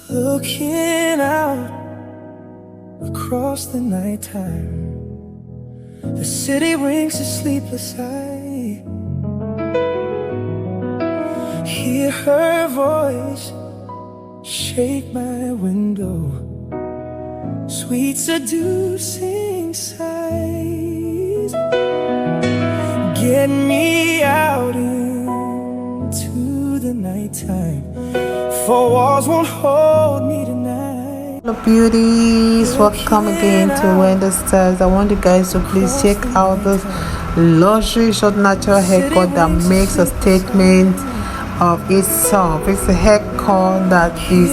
Looking out across the nighttime, the city rings a sleepless eye. Hear her voice shake my window, sweet seducing sighs. Get me out into the nighttime, for walls won't hold me tonight. Hello beauties, welcome again to Wendy Styles. I want you guys to please check out this luxury short natural haircut that makes a statement of itself. It's a haircut that is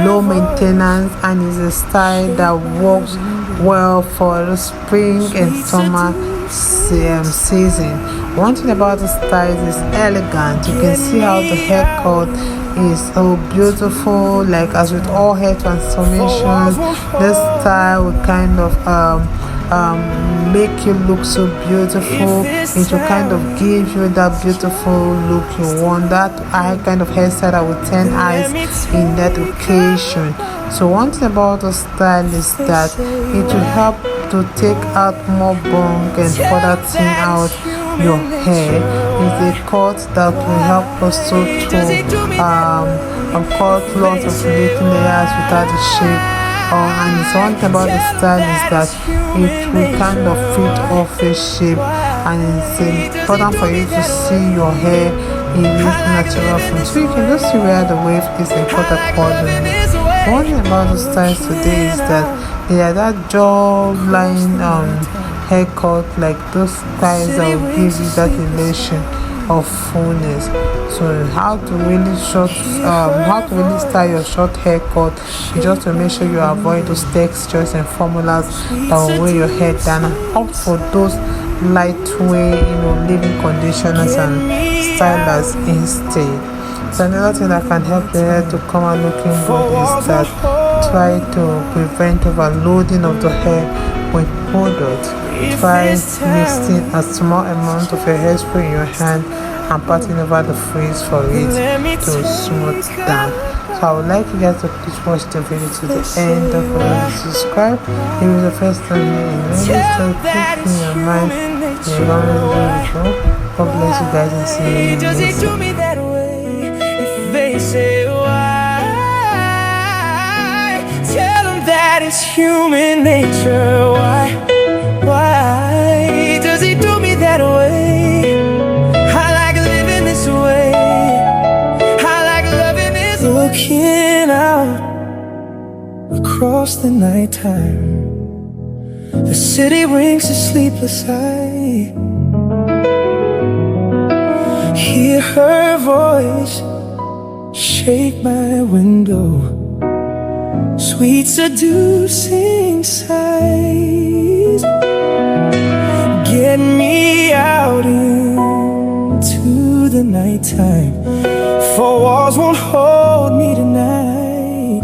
low maintenance and is a style that works well for the spring and summer season. One thing about the style is elegant. You can see how the haircut is so beautiful. Like as with all hair transformations, this style will kind of make you look so beautiful. It will kind of give you that beautiful look you want, that eye kind of hairstyle that will turn eyes in that occasion. So one thing about the style is that it will help to take out more bunk and further thin out your hair. It's a cut that will help us to cut lots of little layers without the shape. And so one thing about the style is that it will kind of fit off the shape, and it's important for you to see your hair in this natural form, so you can just see where the wave is and cut accordingly. One thing about the styles today is that they are that jawline haircut, like those styles that will give you that illusion of fullness. So how to really style your short haircut, just to make sure you avoid those textures and formulas that will weigh your hair down, and opt for those lightweight, leave-in conditioners and stylers instead. So another thing that can help your hair to come out looking good is that try to prevent overloading of the hair with product. Try mixing a small amount of your hairspray in your hand and patting over the frizz for it to smooth down. So I would like you guys to please watch the video to the end. Don't forget to subscribe if it's the first time here, and maybe start keeping your mind before. God bless you guys and see you in the next video. They say why? Tell them that it's human nature. Why does he do me that way? I like living this way. I like loving this way. Looking out across the nighttime, the city rings a sleepless eye. Hear her voice shake my window, sweet seducing sighs. Get me out into the nighttime, for walls won't hold me tonight.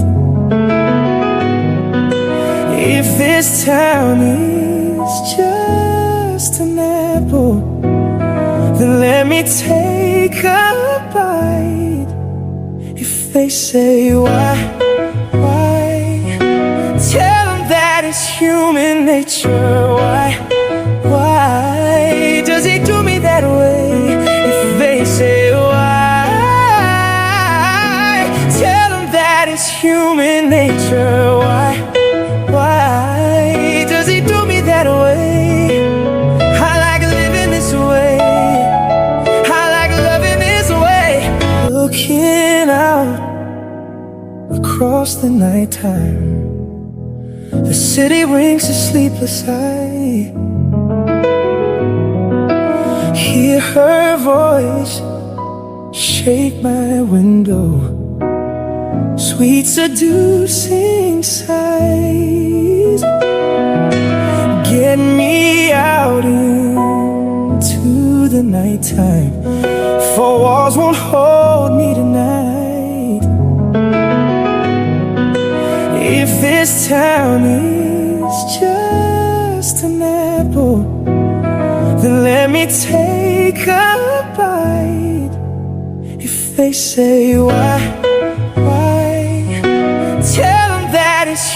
If this town is just an apple, then let me take a bite. If they say why? Tell them that it's human nature. Why does he do me that way? If they say why, tell them that it's human nature. Why does he do me that way? I like living this way. I like loving this way. Looking out across the nighttime, the city rings a sleepless eye. Hear her voice shake my window, sweet seducing sighs. Get me out into the nighttime, for walls won't hold me tonight. If this town is just an apple, then let me take a bite. If they say why,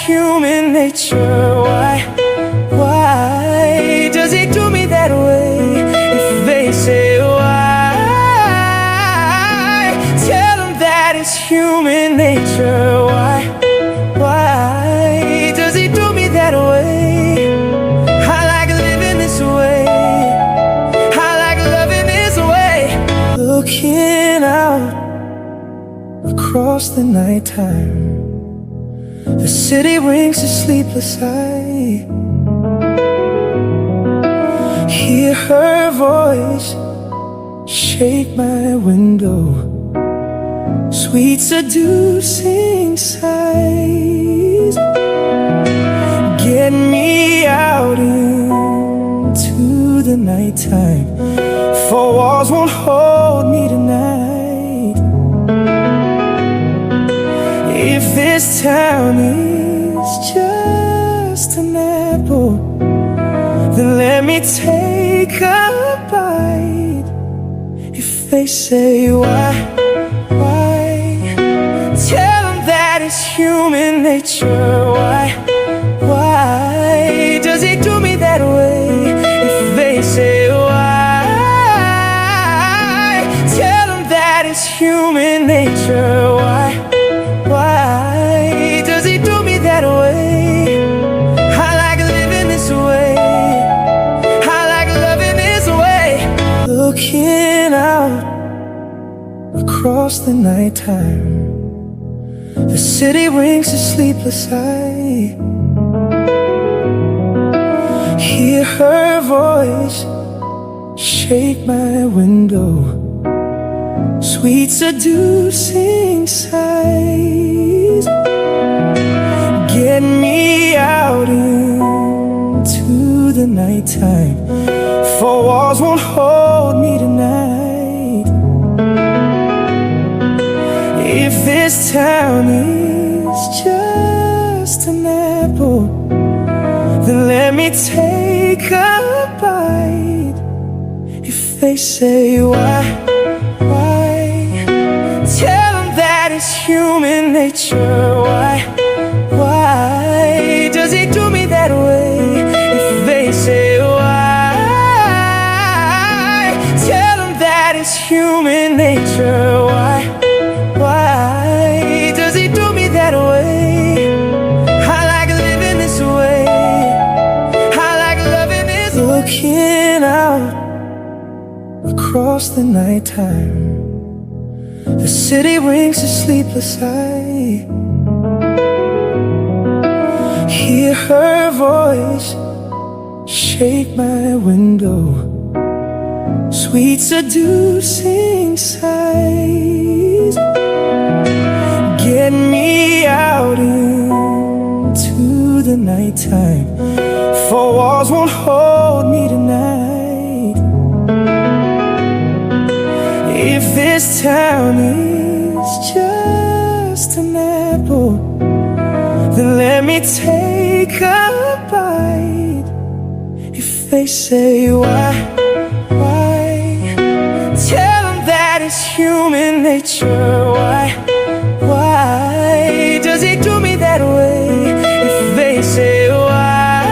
human nature. Why does he do me that way? If they say why, tell him that it's human nature. Why does he do me that way? I like living this way. I like loving this way. Looking out across the nighttime, the city rings a sleepless eye. Hear her voice shake my window, sweet seducing sighs. Get me out into the nighttime, for walls won't hold me tonight. If this town is just an apple, then let me take a bite. If they say why, tell them that it's human nature. Why does he do me that way? If they say why, tell them that it's human nature. Why does he do me that way? I like living this way. I like loving this way. Looking out across the nighttime, the city rings a sleepless eye. Hear her voice shake my window, sweet seducing sighs. Get me out into the nighttime, for walls won't hold me tonight. If this town is just an apple, then let me take a bite. If they say why, tell them that it's human nature. Why does he do me that way? If they say why, tell them that it's human nature. Why does he do me that way? I like living this way. I like loving this way. Looking out across the nighttime, the city rings a sleepless eye. Hear her voice shake my window, sweet seducing sighs. Get me out into the nighttime, for walls won't hold me tonight. If this town is just an apple, then let me take a bite. If they say why, tell them that it's human nature. Why does he do me that way? If they say why,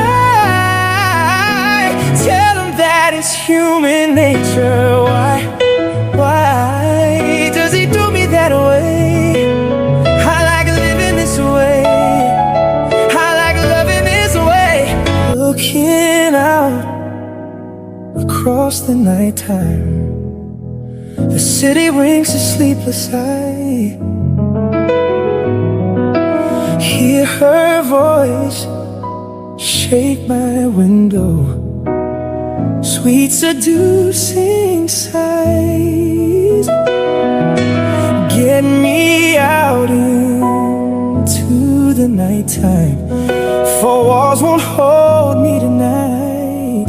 tell them that it's human nature. Why does he do me that way? I like living this way. I like loving this way. Looking out across the nighttime, the city rings a sleepless eye. Hear her voice shake my window, sweet seducing sighs. Get me out into the nighttime, for walls won't hold me tonight.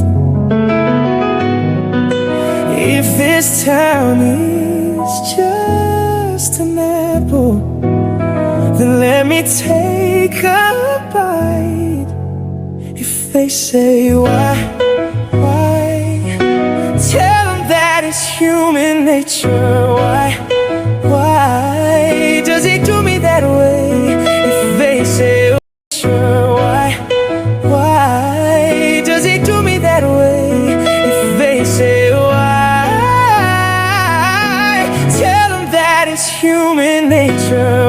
If this town is just an apple, then let me take a bite. If they say why, tell them that it's human nature. Why does he do me that way? If they say it's human nature.